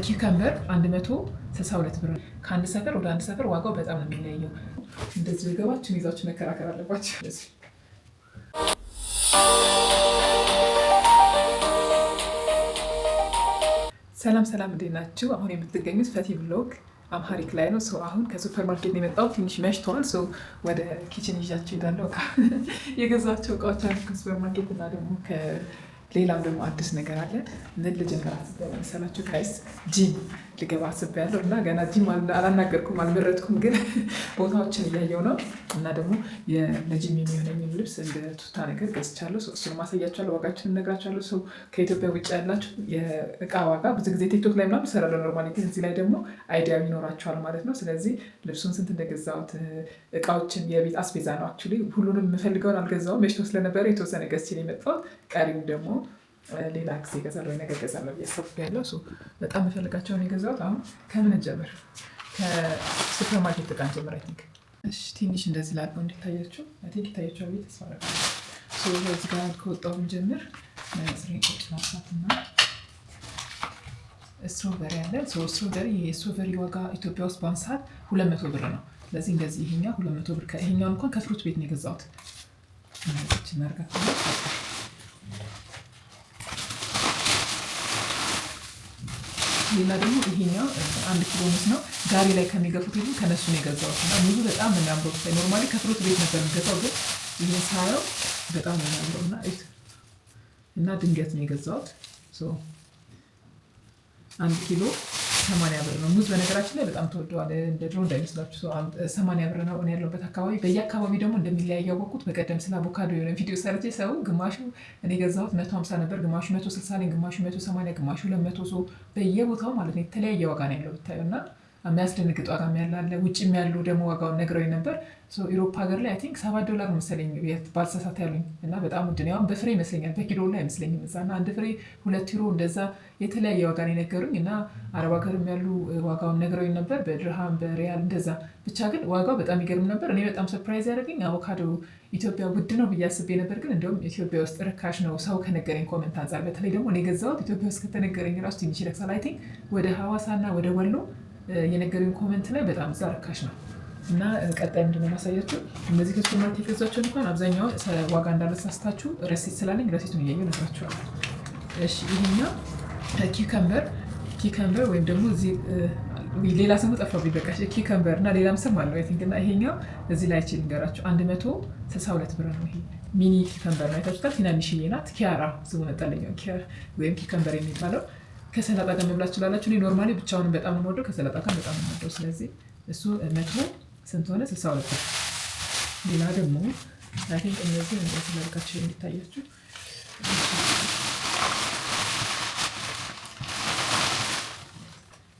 ኪከምበር 162 ብር ነው። ከአንድ ሰፈር ወደ አንድ ሰፈር ዋጋው በጣም ነው የሚለያየው። እንደዚህ ወገባችን ይዛችሁ መከራከር አለባቸው። ሰላም ሰላም፣ እንዴት ናችሁ? አሁን የምትገኙት ፈቲ ብሎግ አምሃሪክ ላይ ነው። አሁን ከሱፐር ማርኬት ነው የመጣሁት። ትንሽ መሽተዋል። ወደ ኪችን ይዣቸው ሄዳለሁ። የገዛቸው እቃዎች አሉ ከሱፐር ማርኬት እና ደግሞ ሌላም ደግሞ አዲስ ነገር አለ። ምን ልጀምር አስቤያለሁ መሰላችሁ? ጋይስ ጂም ልገባ አስቤያለሁ እና ገና ጂም አላናገርኩም፣ አልመረጥኩም፣ ግን ቦታዎችን እያየሁ ነው እና ደግሞ ለጂም የሚሆነኝ ልብስ እንደ ቱታ ነገር ገዝቻለሁ። እሱን ማሳያችኋለሁ፣ ዋጋችንን እነግራችኋለሁ። ከኢትዮጵያ ውጭ ያላችሁ የእቃ ዋጋ ብዙ ጊዜ ቲክቶክ ላይ ምናምን እሰራለሁ ኖርማሊ፣ ግን እዚህ ላይ ደግሞ አይዲያ ይኖራችኋል ማለት ነው። ስለዚህ ልብሱን ስንት እንደገዛሁት፣ እቃዎችን የቤት አስቤዛ ነው። አክቹዋሊ ሁሉንም የምፈልገውን አልገዛሁም፣ መሽቶ ስለነበረ የተወሰነ ገዝቼ ነው የመጣሁት። ቀሪም ደግሞ ሌላ ጊዜ እገዛለሁ፣ ነገር እገዛለሁ ብዬ አስቤያለሁ። በጣም የምፈልጋቸውን የገዛሁት። አሁን ከምን እንጀምር? ከሱፐር ማርኬት እቃ እንጀምር። አይ ቲንክ ትንሽ እንደዚህ ላድርገው እንዲታያቸው። አይ ቲንክ ይታያቸዋል ብዬ ተስፋ አደርጋለሁ። እዚህ ጋር ከወጣሁ ብንጀምር ስሬቆች ማሳትና ስትሮበሪ አለ። ስትሮበሪ የስትሮበሪ ዋጋ ኢትዮጵያ ውስጥ በአሁኑ ሰዓት 200 ብር ነው። ስለዚህ እንደዚህ ይሄኛው 200 ብር፣ ይሄኛው እንኳን ከፍሩት ቤት ነው የገዛሁት። ሌላ ደግሞ ይሄኛው 1 ኪሎ ሙዝ ነው። ጋሪ ላይ ከሚገፉት ሁሉ ከነሱ ነው የገዛሁት እና ሙዙ በጣም ነው የሚያምረው። ኖርማሊ ከፍሩት ቤት ነበር የሚገዛው፣ ግን ይሄን ሳየው በጣም ነው የሚያምረው እና ድንገት ነው የገዛሁት። 1 ኪሎ 80 ብር ነው። ሙዝ በነገራችን ላይ በጣም ተወደዋል፣ እንደ ድሮ እንዳይመስላችሁ። 80 ብር ነው። እኔ ያለሁበት አካባቢ፣ በየአካባቢ ደግሞ እንደሚለያይ ያወቅሁት በቀደም ስለ አቮካዶ የሆነ ቪዲዮ ሰርቼ ሰው ግማሹ እኔ የገዛሁት 150 ነበር፣ ግማሹ 160 ላይ፣ ግማሹ 180፣ ግማሹ 200። በየቦታው ማለት ነው የተለያየ ዋጋ ነው ያለው ብታዩ እና የሚያስደነግጥ ዋጋ ያለ። ውጭም ያሉ ደግሞ ዋጋውን ነግረውኝ ነበር። ኢሮፓ ሀገር ላይ አይ ቲንክ $7 መሰለኝ ባልተሳሳት ያሉኝ እና በጣም ውድ ነው። በፍሬ ይመስለኛል፣ በኪሎ ላይ አይመስለኝም። እዛ እና 1 ፍሬ 2 ዩሮ እንደዛ የተለያየ ዋጋ ነው የነገሩኝ እና አረብ ሀገርም ያሉ ዋጋውን ነግረውኝ ነበር፣ በድርሃም በሪያል እንደዛ። ብቻ ግን ዋጋው በጣም ይገርም ነበር። እኔ በጣም ሰርፕራይዝ ያደረገኝ አቮካዶ ኢትዮጵያ ውድ ነው ብዬ አስቤ ነበር፣ ግን እንደውም ኢትዮጵያ ውስጥ ርካሽ ነው ሰው ከነገረኝ ኮመንት አንጻር። በተለይ ደግሞ እኔ የገዛሁት ኢትዮጵያ ውስጥ ከተነገረኝ ራሱ ትንሽ ይረክሳል። አይ ቲንክ ወደ ሐዋሳና ወደ ወሎ የነገሩኝ ኮመንት ላይ በጣም እዛ ርካሽ ነው። እና ቀጣይ ምንድን ነው የማሳያችሁ፣ እነዚህ ከሱፐር ማርኬት የገዛቸው እንኳን አብዛኛውን ዋጋ እንዳላሳስታችሁ ረሲት ስላለኝ ረሲቱን እያየሁ እነግራችኋለሁ። እሺ ይሄኛው ኪከምበር ወይም ደግሞ ሌላ ስሙ ጠፋብኝ፣ በቃ ኪከምበር እና ሌላም ስም አለው አይ ቲንክ። እና ይሄኛው እዚህ ላይ ችል ንገራችሁ 162 ብር ነው። ይሄ ሚኒ ኪከምበር ነው፣ አይታችሁታል። ትናንሽዬ ናት። ኪያራ ስሙ መጣለኛው፣ ኪያር ወይም ኪከምበር የሚባለው። ከሰላጣ ጋር መብላት ትችላላችሁ። እኔ ኖርማሊ ብቻውንም በጣም ነው የምወደው፣ ከሰላጣ ጋር በጣም ነው የምወደው። ስለዚህ እሱ 100 ስንት ሆነ? 62 ብር። ሌላ ደግሞ አይ ቲንክ እነዚህ እንደዚህ ላድርጋችሁ እንዲታያችሁ።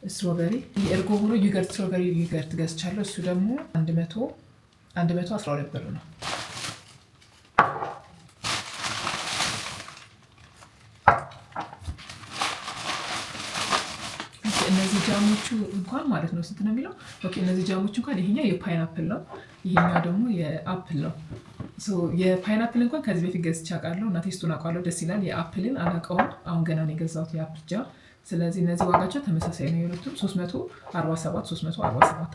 ስትሮበሪ የእርጎ ሆኖ ዩገርት ስትሮበሪ ዩገርት ገዝቻለሁ። እሱ ደግሞ 112 ብር ነው። እነዚህ ጃሞቹ እንኳን ማለት ነው ስንት ነው የሚለው? ኦኬ እነዚህ ጃሞቹ እንኳን ይሄኛው የፓይናፕል ነው፣ ይሄኛው ደግሞ የአፕል ነው። የፓይናፕል እንኳን ከዚህ በፊት ገዝቼ አውቃለሁ እና ቴስቱን አውቃለሁ፣ ደስ ይላል። የአፕልን አላውቀውም፣ አሁን ገና ነው የገዛሁት የአፕል ጃም። ስለዚህ እነዚህ ዋጋቸው ተመሳሳይ ነው የሁለቱም 347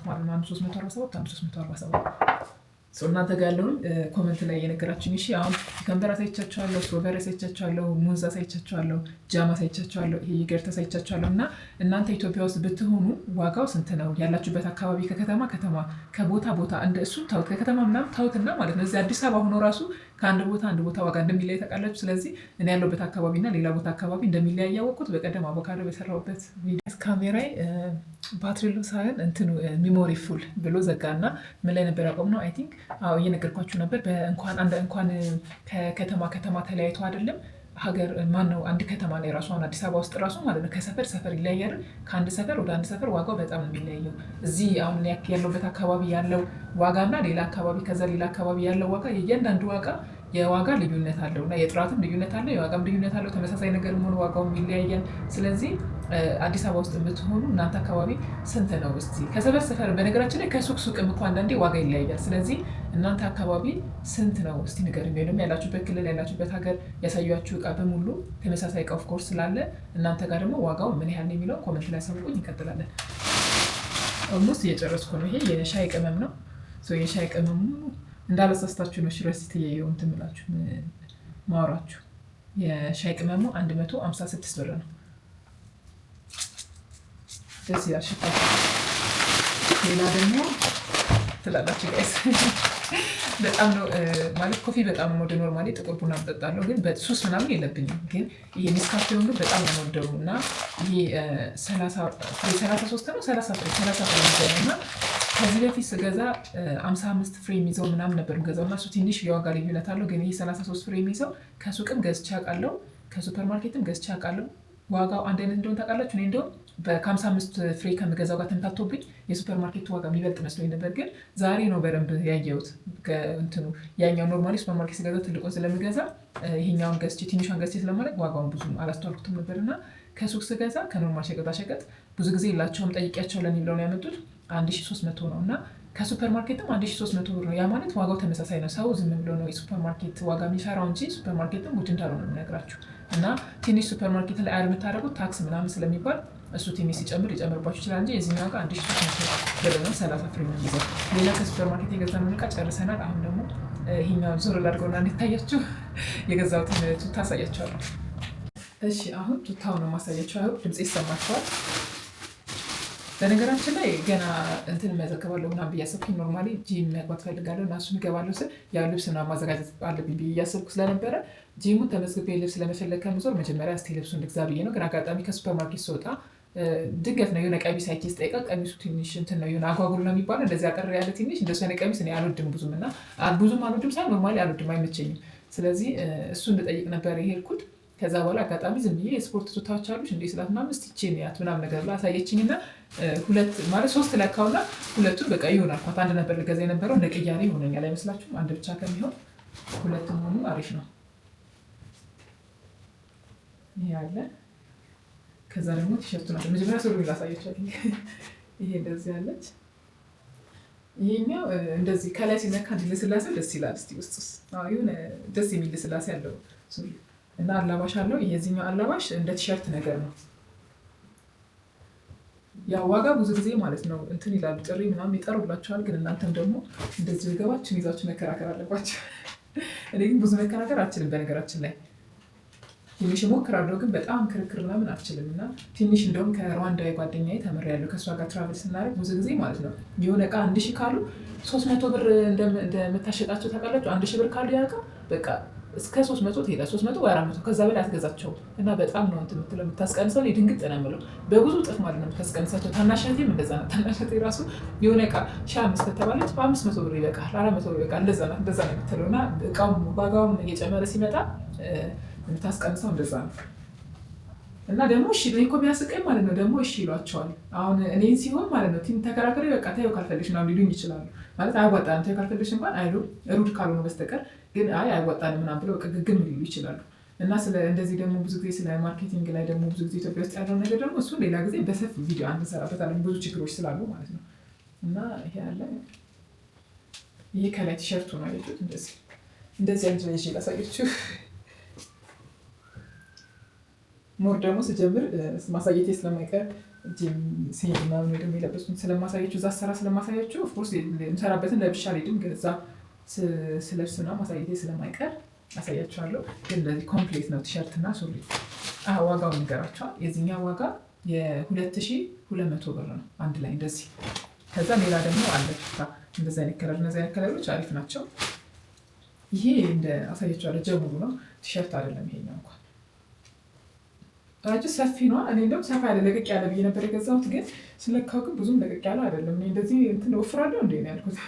ማለት ነው። አንዱ 347 አንዱ 347። እናንተ ጋር ያለውን ኮመንት ላይ እየነገራችሁኝ። እሺ አሁን ኪከምበር አሳይቻችኋለሁ፣ ስትሮበሪ አሳይቻችኋለሁ፣ ሙዝ አሳይቻችኋለሁ፣ ጃም አሳይቻችኋለሁ፣ ይሄ ዩገርት አሳይቻችኋለሁ። እና እናንተ ኢትዮጵያ ውስጥ ብትሆኑ ዋጋው ስንት ነው? ያላችሁበት አካባቢ ከከተማ ከቦታ እንደ እሱን ታውት ከከተማ ምናምን ታውትና ማለት ነው። እዚህ አዲስ አበባ ሆኖ ራሱ ከአንድ ቦታ ዋጋ እንደሚለያይ ታውቃላችሁ። ስለዚህ እኔ ያለሁበት አካባቢ እና ሌላ ቦታ አካባቢ እንደሚለያይ ያወቅሁት በቀደም አቮካዶ በሰራሁበት ቪዲዮ። ካሜራይ ባትሪ ሎ ሳይሆን እንትኑ ሚሞሪ ፉል ብሎ ዘጋና ምን ላይ ነበር ያቆምነው? አይ ቲንክ እየነገርኳችሁ ነበር። እንኳን ከከተማ ተለያይቶ አይደለም ሀገር ማነው አንድ ከተማ ላይ ራሱ አሁን አዲስ አበባ ውስጥ ራሱ ማለት ነው ከሰፈር ይለያያል። ከአንድ ሰፈር ወደ አንድ ሰፈር ዋጋው በጣም ነው የሚለያየው። እዚህ አሁን ያለሁበት አካባቢ ያለው ዋጋና ሌላ አካባቢ ከዛ ሌላ አካባቢ ያለው ዋጋ የእያንዳንዱ ዋጋ የዋጋ ልዩነት አለው እና የጥራትም ልዩነት አለው፣ የዋጋም ልዩነት አለው። ተመሳሳይ ነገር ሆኖ ዋጋውም ይለያያል። ስለዚህ አዲስ አበባ ውስጥ የምትሆኑ እናንተ አካባቢ ስንት ነው? እስቲ ከሰፈር ሰፈር፣ በነገራችን ላይ ከሱቅ ሱቅም እኮ አንዳንዴ ዋጋ ይለያያል። ስለዚህ እናንተ አካባቢ ስንት ነው እስቲ ንገሩኝ። ወይም ያላችሁበት ክልል ያላችሁበት ሀገር ያሳያችሁ እቃ በሙሉ ተመሳሳይ እቃ ኦፍኮርስ ስላለ እናንተ ጋር ደግሞ ዋጋው ምን ያህል ነው የሚለው ኮመንት ላይ አሳውቁኝ። እንቀጥላለን። ኦልሞስት እየጨረስኩ ነው። ይሄ የሻይ ቅመም ነው። የሻይ ቅመሙ እንዳላሳስታችሁ ነው ረሲት እንትን ብላችሁ ማውራችሁ። የሻይ ቅመሙ 156 ብር ነው። ደስ ይላል ሽታው። ሌላ ደግሞ ትላላችሁ ጋይስ በጣም ነው ማለት ኮፊ በጣም ነው ወደ ኖርማሊ ጥቁር ቡና እጠጣለሁ፣ ግን በሱስ ምናምን የለብኝም። ግን ይሄ ኔስካፌውን ግን በጣም ነው ወደሩ እና ይሄ 33 ነው 30 ፍሬ እና ከዚህ በፊት ስገዛ 55 ፍሬ የሚይዘው ምናምን ነበር ገዛው እና እሱ ትንሽ የዋጋ ልዩነት አለው። ግን ይሄ 33 ፍሬ የሚይዘው ከሱቅም ገዝቼ አውቃለሁ፣ ከሱፐር ማርኬትም ገዝቼ አውቃለሁ። ዋጋው አንድ አይነት እንደሆነ ታውቃላችሁ። እኔ እንደውም ከ55 ፍሬ ከምገዛው ጋር ተምታቶብኝ የሱፐር ማርኬቱ ዋጋ የሚበልጥ መስሎኝ ነበር። ግን ዛሬ ነው በደንብ ያየሁት። ከእንትኑ ያኛው ኖርማሊ ሱፐር ማርኬት ስገዛ ትልቁን ስለምገዛ ይሄኛውን ገዝቼ ትንሿን ገዝቼ ስለማለት ዋጋውን ብዙ አላስተዋልኩትም ነበር እና ከሱቅ ስገዛ ከኖርማል ሸቀጣሸቀጥ ብዙ ጊዜ የላቸውም ጠይቂያቸው ለኔ ብለው ነው ያመጡት 1300 ነው እና ከሱፐር ማርኬትም 1300 ብር ነው። ያ ማለት ዋጋው ተመሳሳይ ነው። ሰው ዝም ብሎ ነው የሱፐር ማርኬት ዋጋ የሚሰራው እንጂ ሱፐር ማርኬትም ውድ እንዳልሆነ ነው የምነግራችሁ። እና ትንሽ ሱፐር ማርኬት ላይ አድ የምታደርጉት ታክስ ምናምን ስለሚባል እሱ ትንሽ ሊጨምርባችሁ ይችላል እንጂ የዚህኛው ጋር 1300 ብር ነው። 30 ፍሬ ነው የሚይዘው። ሌላ ከሱፐር ማርኬት የገዛነውን ዕቃ ጨርሰናል። አሁን ደግሞ ይሄኛው ዞር ላድርገውና እንዲታያችሁ የገዛሁትን ቱታ አሳያችኋለሁ። እሺ አሁን ቱታውን ነው ማሳያችሁ። አሁን ድምጽ ይሰማችኋል። በነገራችን ላይ ገና እንትን መዘገባለሁ ምናምን ብዬ አሰብኩኝ። ኖርማሊ ጂም መግባት ፈልጋለሁ እና እሱን እገባለሁ ስል ያው ልብስ ምናምን ማዘጋጀት አለብኝ ብዬ እያሰብኩ ስለነበረ ጂሙን ተመዝግቤ ልብስ ለመፈለግ ከምዞር መጀመሪያ እስኪ ልብሱን ልግዛ ብዬ ነው። ግን አጋጣሚ ከሱፐር ማርኬት ስወጣ ድንገት ነው የሆነ ቀሚስ አይቼ ስጠይቃ ቀሚሱ ትንሽ እንትን ነው የሆነ አጓጉል ነው የሚባለው እንደዚህ አጠር ያለ ትንሽ እንደሱ አይነት ቀሚስ እኔ አልወድም ብዙም እና ብዙም አልወድም ሳይሆን ኖርማሊ አልወድም፣ አይመቸኝም። ስለዚህ እሱ እንድጠይቅ ነበር የሄድኩት። ከዛ በኋላ አጋጣሚ ዝም ብዬ የስፖርት ቱታዎች አሉሽ እንዴ ስላት ምናምን እስቲ ይቺን ያት ምናምን ነገር ብላ አሳየችኝና ሁለት ማለት 3 ለካውና ሁለቱን በቃ ይሆናል ኳት አንድ ነበር ልገዛ የነበረው እንደ ቅያሬ ይሆነኛል አይመስላችሁም? አንድ ብቻ ከሚሆን ሁለት መሆኑ አሪፍ ነው። ይሄ አለ። ከዛ ደግሞ ቲሸርቱ ናቸው መጀመሪያ ሱሪ ላሳያችኋለሁ። ይሄ እንደዚህ ያለች ይሄኛው እንደዚህ ከላይ ሲነካ ልስላሴ ደስ ይላል። እስቲ ውስጥ የሆነ ደስ የሚል ልስላሴ አለው ሱሪ እና አላባሽ አለው። የዚህኛው አላባሽ እንደ ቲሸርት ነገር ነው። ያው ዋጋ ብዙ ጊዜ ማለት ነው እንትን ይላሉ ጥሪ ምናምን ይጠሩላችኋል። ግን እናንተም ደግሞ እንደዚህ ገባችን ይዛችሁ መከራከር አለባችሁ። እኔ ግን ብዙ መከራከር አልችልም በነገራችን ላይ ትንሽ እሞክራለሁ፣ ግን በጣም ክርክር ምናምን አልችልም። እና ትንሽ እንደውም ከሩዋንዳዊ ጓደኛዬ ተምሬያለሁ። ከእሷ ጋር ትራቨል ስናደርግ ብዙ ጊዜ ማለት ነው የሆነ ዕቃ 1000 ካሉ 300 ብር እንደምታሸጣቸው ታውቃላችሁ። 1000 ብር ካሉ ያውቃ በቃ እስከ 300 ትሄዳለህ። 300 ወይ 400 ከዛ በላይ አትገዛቸውም። እና በጣም ነው እንትን የምትለው የምታስቀንሰው። ድንግጥ ነው የምለው በብዙ እጥፍ ማለት ነው የምታስቀንሳቸው። ታናሽነቴም እንደዛ ናት። ታናሽነቴ ራሱ የሆነ ዕቃ 500 ከተባለች በ500 ብር ይበቃል፣ 400 ብር ይበቃል፣ እንደዛ ነው የምትለው። እና ዕቃውም ዋጋውም እየጨመረ ሲመጣ የምታስቀንሰው እንደዛ ነው። እና ደግሞ እሺ እኔ እኮ ቢያስቀኝ ማለት ነው ደግሞ እሺ ይሏቸዋል። አሁን እኔን ሲሆን ማለት ነው ቲም ተከራከሪ በቃ ተይው ካልፈልሽ ምናምን ሊሉኝ ይችላሉ። ማለት አያዋጣንም ተይው ካልፈልሽ እንኳን አይሉ ሩድ ካልሆነ በስተቀር ግን አያዋጣንም ምናምን ብለው ግግም ሊሉ ይችላሉ። እና እንደዚህ ደግሞ ብዙ ጊዜ ስለ ማርኬቲንግ ላይ ደግሞ ብዙ ጊዜ ኢትዮጵያ ውስጥ ያለው ነገር ደግሞ እሱን ሌላ ጊዜ በሰፊ ቪዲዮ እንሰራበታለን ብዙ ችግሮች ስላሉ ማለት ነው። እና ይሄ አለ። ይሄ ከላይ ቲሸርቱ ነው ያለችሁት። እንደዚህ አይነት ነው ይዤ ላሳያችሁ። ሞር ደግሞ ስጀምር ማሳየቴ ስለማይቀር ጂም ሲሄድ ምናምን ወይ ደግሞ የለበስኩትን ስለማሳያችሁ እዛ ስራ ስለማሳያችሁ ኦፍኮርስ የምሰራበትን ለብሻ አልሄድም፣ ግን እዛ ስለብስ ምናምን ማሳየቴ ስለማይቀር አሳያችኋለሁ። ግን እንደዚህ ኮምፕሌት ነው ቲሸርት እና ሱሪ። ዋጋውን ንገራቸዋል። የዚህኛው ዋጋ የ2200 ብር ነው አንድ ላይ እንደዚህ። ከዛ ሌላ ደግሞ አለ እንደዚህ አይነት ከለር፣ እነዚህ አይነት ከለሮች አሪፍ ናቸው። ይሄ እንደ አሳያችኋለሁ ጀሙሉ ነው ቲሸርት አይደለም ይሄኛው እንኳን አጭ ሰፊ ነው። እኔ እንደውም ሰፋ ያለ ለቀቅ ያለ ብዬ ነበር የገዛሁት፣ ግን ስለካው ግን ብዙም ለቀቅ ያለ አይደለም። እኔ እንደዚህ እንትን ወፍራለሁ እንዴ ነው ያልኩት።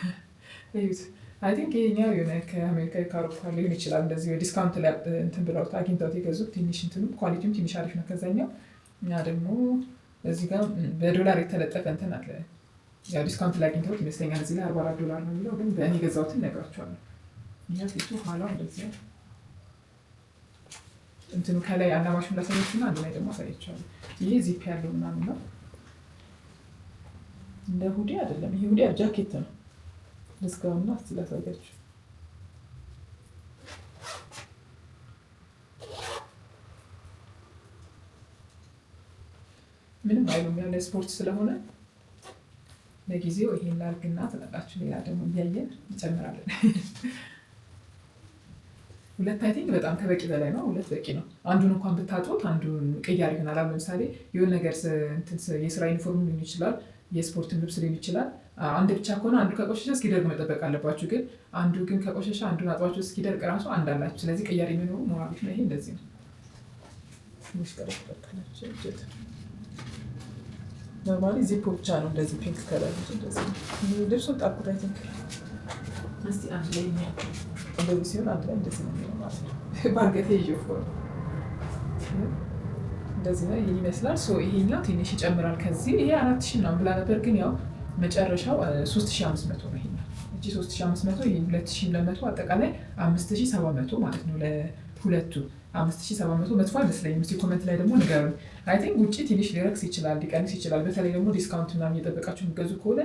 እዩት። አይ ቲንክ ይሄኛው የሆነ ከአሜሪካ ከአውሮፓ ሊሆን ይችላል። እንደዚህ ዲስካውንት ላይ እንትን ብለውት አግኝተውት የገዙት ትንሽ እንትኑ ኳሊቲውም ትንሽ አሪፍ ነው ከዛኛው። እና ደግሞ እዚህ ጋር በዶላር የተለጠፈ እንትን አለ። ያው ዲስካውንት ላይ አግኝተውት ይመስለኛል። እዚህ ላይ $44 ነው የሚለው፣ ግን በእኔ የገዛሁትን እነግራችኋለሁ። ይሄ ፊቱ ኋላው እንደዚህ እንትኑ ከላይ አላማሹን ላሳያችሁና አንድ ላይ ደግሞ አሳያችኋለሁ። ይሄ ዚፕ ያለው ምናምን ነው። እንደ ሁዲ አይደለም። ይሄ ሁዲ ጃኬት ነው። ልዝጋውና እስቲ ላሳያችሁ። ምንም አይሉም ያለ ስፖርት ስለሆነ ለጊዜው ይሄን ላድርግና ትላላችሁ። ሌላ ደግሞ እያየን እንጨምራለን። ሁለት አይ ቲንክ በጣም ከበቂ በላይ ነው። ሁለት በቂ ነው። አንዱን እንኳን ብታጡት አንዱን ቅያር ይሆናል። ለምሳሌ የሆነ ነገር የስራ ዩኒፎርም ሊሆን ይችላል፣ የስፖርትን ልብስ ሊሆን ይችላል። አንድ ብቻ ከሆነ አንዱ ከቆሸሸ እስኪደርቅ መጠበቅ አለባችሁ። ግን አንዱ ግን ከቆሸሸ አንዱን አጥባችሁ እስኪደርቅ ራሱ አንድ አላችሁ። ስለዚህ ቅያር የሚኖሩ መዋቢት ነው። ይሄ እንደዚህ ነው። ትንሽ ቀረበታላችሁ እጀት ኖርማሊ ዚፕ ብቻ ነው እንደዚህ ፒንክ ከለር እንደዚህ ልብሱን ጣልኩት። አይ ቲንክ እስቲ አንድ ላይ እንደዚህ ሲሆን አንድ ላይ እንደዚህ ነው የሚሆነው ማለት ነው። ባርገቴ ይዤው እንደዚህ ነው ይመስላል። ይሄኛው ትንሽ ይጨምራል ከዚህ። ይሄ 4000 ምናምን ብላ ነበር፣ ግን ያው መጨረሻው 3500 ነው። ይሄኛው እቺ 3500 ይሄ 2200 አጠቃላይ 5700 ማለት ነው ለሁለቱ 5700 መጥፎ አይመስለኝም። እስኪ ኮመንት ላይ ደግሞ ንገሩኝ። አይ ቲንክ ውጭ ትንሽ ሊረክስ ይችላል፣ ሊቀንስ ይችላል። በተለይ ደግሞ ዲስካውንት ምናምን እየጠበቃችሁ የሚገዙ ከሆነ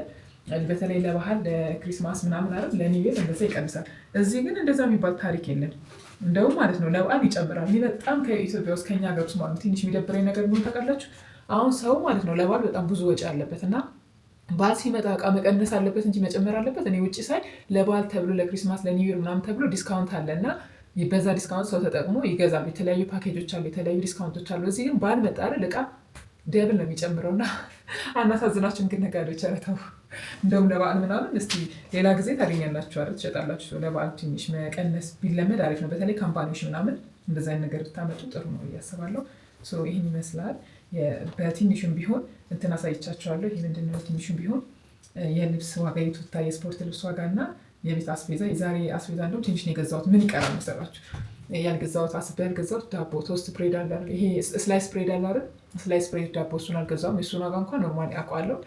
በተለይ ለባህል ለክሪስማስ ምናምን አይደል ለኒው ይር እንደዛ ይቀንሳል። እዚህ ግን እንደዛ የሚባል ታሪክ የለም። እንደውም ማለት ነው ለበዓል ይጨምራል። ይህ በጣም ከኢትዮጵያ ውስጥ ከኛ ሀገር ውስጥ ማለት ትንሽ የሚደብረኝ ነገር ምን ታውቃላችሁ? አሁን ሰው ማለት ነው ለበዓል በጣም ብዙ ወጪ አለበት እና በዓል ሲመጣ እቃ መቀነስ አለበት እንጂ መጨመር አለበት። እኔ ውጭ ሳይ ለበዓል ተብሎ ለክሪስማስ ለኒው ይር ምናምን ተብሎ ዲስካውንት አለ እና በዛ ዲስካውንት ሰው ተጠቅሞ ይገዛሉ። የተለያዩ ፓኬጆች አሉ፣ የተለያዩ ዲስካውንቶች አሉ። እዚህ ግን በዓል መጣ አይደል እቃ ደብል ነው የሚጨምረው እና አናሳዝናችሁም ግን ነጋዴዎች? ኧረ ተው። እንደውም ለበዓል ምናምን እስቲ ሌላ ጊዜ ታገኛላችሁ አይደል ትሸጣላችሁ። ለበዓል ትንሽ መቀነስ ቢለመድ አሪፍ ነው። በተለይ ካምፓኒዎች ምናምን እንደዛ አይነት ነገር ብታመጡ ጥሩ ነው እያስባለሁ። ይህን ይመስላል። በትንሹም ቢሆን እንትን አሳይቻችኋለሁ። ይህ ምንድነው? ትንሹም ቢሆን የልብስ ዋጋ የቱታ የስፖርት ልብስ ዋጋ እና የቤት አስቤዛ። የዛሬ አስቤዛ እንደውም ትንሽ ነው የገዛሁት። ምን ይቀራል መሰላችሁ? ያልገዛሁት አስቤ ያልገዛሁት ዳቦ ቶስት ብሬድ አለ አይደል? ይሄ ስላይስ ብሬድ አለ አይደል? ስላይስ ብሬድ ዳቦ እሱን አልገዛሁም። የእሱን ዋጋ እንኳን ኖርማሊ አውቀዋለሁ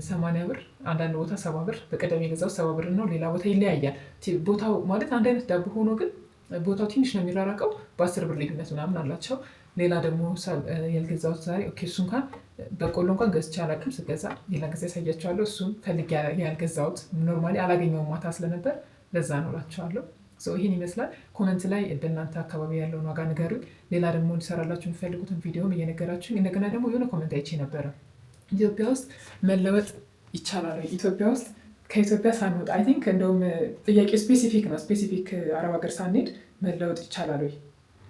80 ብር፣ አንዳንድ ቦታ 70 ብር። በቀደም የገዛሁት 70 ብር ነው። ሌላ ቦታ ይለያያል። ቦታው ማለት አንድ አይነት ዳቦ ሆኖ ግን ቦታው ትንሽ ነው የሚራራቀው። በ10 ብር ልዩነት ምናምን አላቸው። ሌላ ደግሞ ያልገዛሁት ዛሬ እሱ እንኳን በቆሎ እንኳን ገዝቼ አላውቅም። ስገዛ ሌላ ጊዜ ያሳያቸዋለሁ። እሱም ፈልጌ ያልገዛሁት ኖርማሊ አላገኘውም ማታ ስለነበር ለዛ ነው እላቸዋለሁ። ይህን ይመስላል። ኮመንት ላይ በእናንተ አካባቢ ያለውን ዋጋ ንገሩኝ። ሌላ ደግሞ እንዲሰራላችሁ የሚፈልጉትን ቪዲዮም እየነገራችሁ እንደገና ደግሞ የሆነ ኮመንት አይቼ ነበረ ኢትዮጵያ ውስጥ መለወጥ ይቻላል? ኢትዮጵያ ውስጥ ከኢትዮጵያ ሳንወጣ አይ ቲንክ እንደውም ጥያቄ ስፔሲፊክ ነው። ስፔሲፊክ አረብ ሀገር ሳንሄድ መለወጥ ይቻላል ወይ?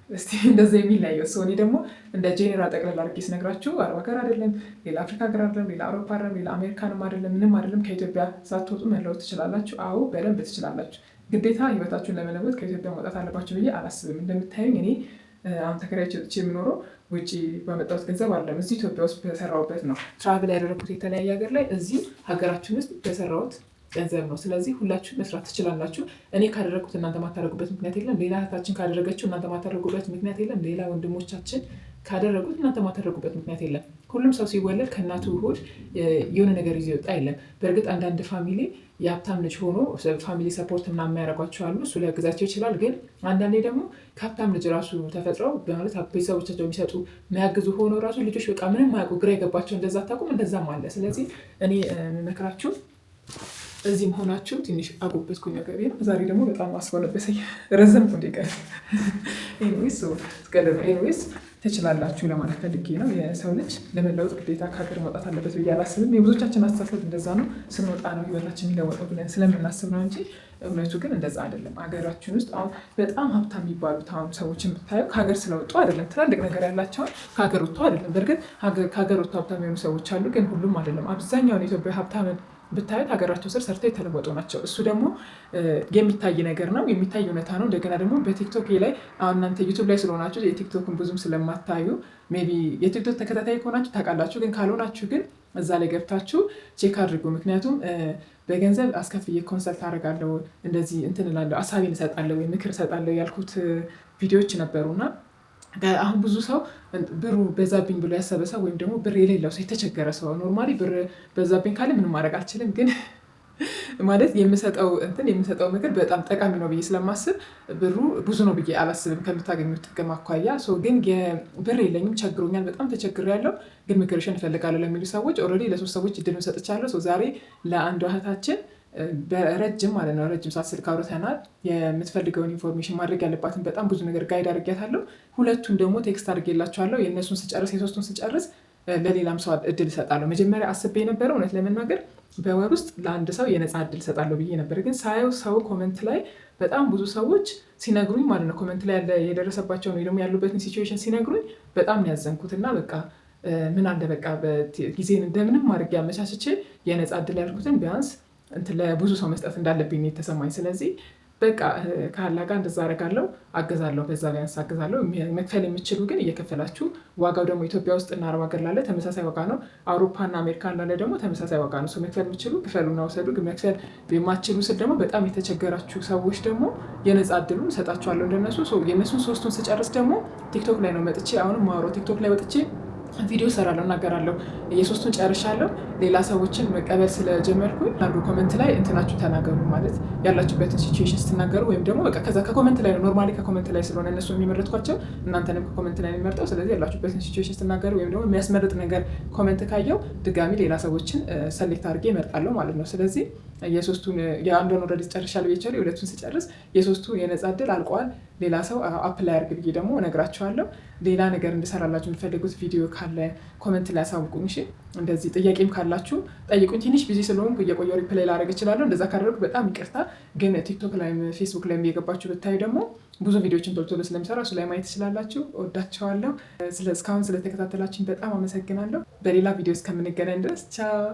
እስቲ እንደዛ የሚለየው እኔ ደግሞ እንደ ጄኔራል ጠቅላላ አድርጌ ስነግራችሁ አረብ ሀገር አይደለም፣ ሌላ አፍሪካ ሀገር አይደለም፣ ሌላ አውሮፓ አይደለም፣ ሌላ አሜሪካንም አይደለም፣ ምንም አይደለም። ከኢትዮጵያ ሳትወጡ መለወጥ ትችላላችሁ። አዎ በደንብ ትችላላችሁ። ግዴታ ህይወታችሁን ለመለወጥ ከኢትዮጵያ መውጣት አለባችሁ ብዬ አላስብም። እንደምታዩኝ እኔ አሁን ተከራይቼ ወጥቼ የምኖረው ውጭ ባመጣሁት ገንዘብ አይደለም፣ እዚህ ኢትዮጵያ ውስጥ በሰራሁበት ነው። ትራቭል ያደረኩት የተለያየ ሀገር ላይ እዚህ ሀገራችን ውስጥ በሰራሁት ገንዘብ ነው። ስለዚህ ሁላችሁ መስራት ትችላላችሁ። እኔ ካደረጉት እናንተ ማታደርጉበት ምክንያት የለም። ሌላ እህታችን ካደረገችው እናንተ ማታደርጉበት ምክንያት የለም። ሌላ ወንድሞቻችን ካደረጉት እናንተ ማታደርጉበት ምክንያት የለም። ሁሉም ሰው ሲወለድ ከእናቱ ሆድ የሆነ ነገር ይዞ ይወጣ የለም። በእርግጥ አንዳንድ ፋሚሊ የሀብታም ልጅ ሆኖ ፋሚሊ ሰፖርት ምናምን የሚያደርጓቸው አሉ። እሱ ሊያግዛቸው ይችላል። ግን አንዳንዴ ደግሞ ከሀብታም ልጅ ራሱ ተፈጥረው በማለት ቤተሰቦቻቸው የሚሰጡ የሚያግዙ ሆኖ ራሱ ልጆች በቃ ምንም ማያውቁ ግራ የገባቸው እንደዛ አታውቁም፣ እንደዛም አለ። ስለዚህ እኔ የምመክራችሁ እዚህ መሆናችሁ ትንሽ አጎበትኩኝ ነገር ነው። ዛሬ ደግሞ በጣም አስጎነበሰኝ፣ ረዘምኩ እንዲቀር። ኤኒዌይስ ኤኒዌይስ ትችላላችሁ ለማለት ፈልጌ ነው። የሰው ልጅ ለመለወጥ ግዴታ ከሀገር መውጣት አለበት ብዬ አላስብም። የብዙዎቻችን አስተሳሰብ እንደዛ ነው። ስንወጣ ነው ህይወታችን የሚለወጠው ብለን ስለምናስብ ነው እንጂ እውነቱ ግን እንደዛ አይደለም። ሀገራችን ውስጥ አሁን በጣም ሀብታም የሚባሉት አሁን ሰዎችን ብታዩ ከሀገር ስለወጡ አይደለም። ትላልቅ ነገር ያላቸውን ከሀገር ወጥቶ አይደለም። በእርግጥ ከሀገር ወጥቶ ሀብታም የሆኑ ሰዎች አሉ፣ ግን ሁሉም አይደለም። አብዛኛውን የኢትዮጵያ ሀብታምን ብታዩት ሀገራቸው ስር ሰርተው የተለወጡ ናቸው። እሱ ደግሞ የሚታይ ነገር ነው፣ የሚታይ እውነታ ነው። እንደገና ደግሞ በቲክቶክ ላይ አሁን እናንተ ዩቱብ ላይ ስለሆናችሁ የቲክቶክን ብዙም ስለማታዩ ሜይ ቢ የቲክቶክ ተከታታይ ከሆናችሁ ታውቃላችሁ። ግን ካልሆናችሁ ግን እዛ ላይ ገብታችሁ ቼክ አድርጉ። ምክንያቱም በገንዘብ አስከፍዬ ኮንሰልት አደርጋለሁ፣ እንደዚህ እንትን እላለሁ፣ አሳቤን እሰጣለሁ፣ ምክር እሰጣለሁ ያልኩት ቪዲዮዎች ነበሩና አሁን ብዙ ሰው ብሩ በዛብኝ ብሎ ያሰበ ሰው ወይም ደግሞ ብር የሌለው ሰው የተቸገረ ሰው ኖርማሊ ብር በዛብኝ ካለ ምንም ማድረግ አልችልም፣ ግን ማለት የምሰጠው ምክር በጣም ጠቃሚ ነው ብዬ ስለማስብ ብሩ ብዙ ነው ብዬ አላስብም ከምታገኙት ጥቅም አኳያ። ግን ብር የለኝም ቸግሮኛል፣ በጣም ተቸግሬያለሁ፣ ግን ምክርሽን እፈልጋለሁ ለሚሉ ሰዎች ኦልሬዲ ለ3 ሰዎች እድሉን ሰጥቻለሁ። ዛሬ ለአንዷ እህታችን በረጅም ማለት ነው ረጅም ሰዓት ስልክ አውርተናል። የምትፈልገውን ኢንፎርሜሽን ማድረግ ያለባትን በጣም ብዙ ነገር ጋይድ አድርጊያታለሁ። ሁለቱን ደግሞ ቴክስት አድርጌላቸዋለሁ። የእነሱን ስጨርስ የሶስቱን ስጨርስ ለሌላም ሰው እድል እሰጣለሁ። መጀመሪያ አስቤ የነበረው እውነት ለመናገር በወር ውስጥ ለአንድ ሰው የነፃ እድል እሰጣለሁ ብዬ ነበር። ግን ሳየው ሰው ኮመንት ላይ በጣም ብዙ ሰዎች ሲነግሩኝ ማለት ነው ኮመንት ላይ የደረሰባቸውን ወይ ደግሞ ያሉበትን ሲቹዌሽን ሲነግሩኝ በጣም ነው ያዘንኩት እና በቃ ምን አለ በቃ ጊዜን እንደምንም አድርጌ አመቻችቼ የነፃ እድል ያልኩትን ቢያንስ ለብዙ ሰው መስጠት እንዳለብኝ ነው የተሰማኝ። ስለዚህ በቃ ከአላህ ጋር እንደዛ አደርጋለሁ፣ አግዛለሁ፣ በዛ ቢያንስ አግዛለሁ። መክፈል የምችሉ ግን እየከፈላችሁ፣ ዋጋው ደግሞ ኢትዮጵያ ውስጥ እና አረብ ሀገር ላለ ተመሳሳይ ዋጋ ነው። አውሮፓና አሜሪካ ላለ ደግሞ ተመሳሳይ ዋጋ ነው። መክፈል የምችሉ ክፈሉና ውሰዱ። ግን መክፈል የማትችሉ ስል ደግሞ በጣም የተቸገራችሁ ሰዎች ደግሞ የነፃ እድሉን እሰጣችኋለሁ እንደነሱ። የእነሱን 3ቱን ስጨርስ ደግሞ ቲክቶክ ላይ ነው መጥቼ አሁንም ማውራው ቲክቶክ ላይ ወጥቼ ቪዲዮ እሰራለሁ፣ እናገራለሁ። የ3ቱን ጨርሻለሁ። ሌላ ሰዎችን መቀበል ስለጀመርኩኝ አንዱ ኮመንት ላይ እንትናችሁ ተናገሩ ማለት ያላችሁበትን ሲቹዌሽን ስትናገሩ፣ ወይም ደግሞ በቃ ከዛ ከኮመንት ላይ ነው ኖርማሊ ከኮመንት ላይ ስለሆነ እነሱ የሚመረጥኳቸው እናንተንም ከኮመንት ላይ የሚመርጠው። ስለዚህ ያላችሁበትን ሲቹዌሽን ስትናገሩ ወይም ደግሞ የሚያስመርጥ ነገር ኮመንት ካየው ድጋሚ ሌላ ሰዎችን ሰሌክት አድርጌ እመርጣለሁ ማለት ነው። ስለዚህ የአንዷን ኦልሬዲ ጨርሻለሁ ብዬ የሁለቱን ስጨርስ የ3ቱ የነፃ እድል አልቀዋል። ሌላ ሰው አፕላይ አድርግ ብዬ ደግሞ እነግራቸዋለሁ። ሌላ ነገር እንድሰራላችሁ የምትፈልጉት ቪዲዮ ካለ ኮመንት ላይ አሳውቁኝ። እሺ፣ እንደዚህ ጥያቄም ካላችሁ ጠይቁኝ። ትንሽ ቢዚ ስለሆንኩ እየቆየሁ ሪፕላይ ላደርግ እችላለሁ። እንደዛ ካደረጉ በጣም ይቅርታ። ግን ቲክቶክ ላይም ፌስቡክ ላይም እየገባችሁ ብታዩ ደግሞ ብዙ ቪዲዮችን ቶሎ ስለሚሰራ እሱ ላይ ማየት ትችላላችሁ። እወዳቸዋለሁ። እስካሁን ስለተከታተላችሁኝ በጣም አመሰግናለሁ። በሌላ ቪዲዮ እስከምንገናኝ ድረስ ቻው።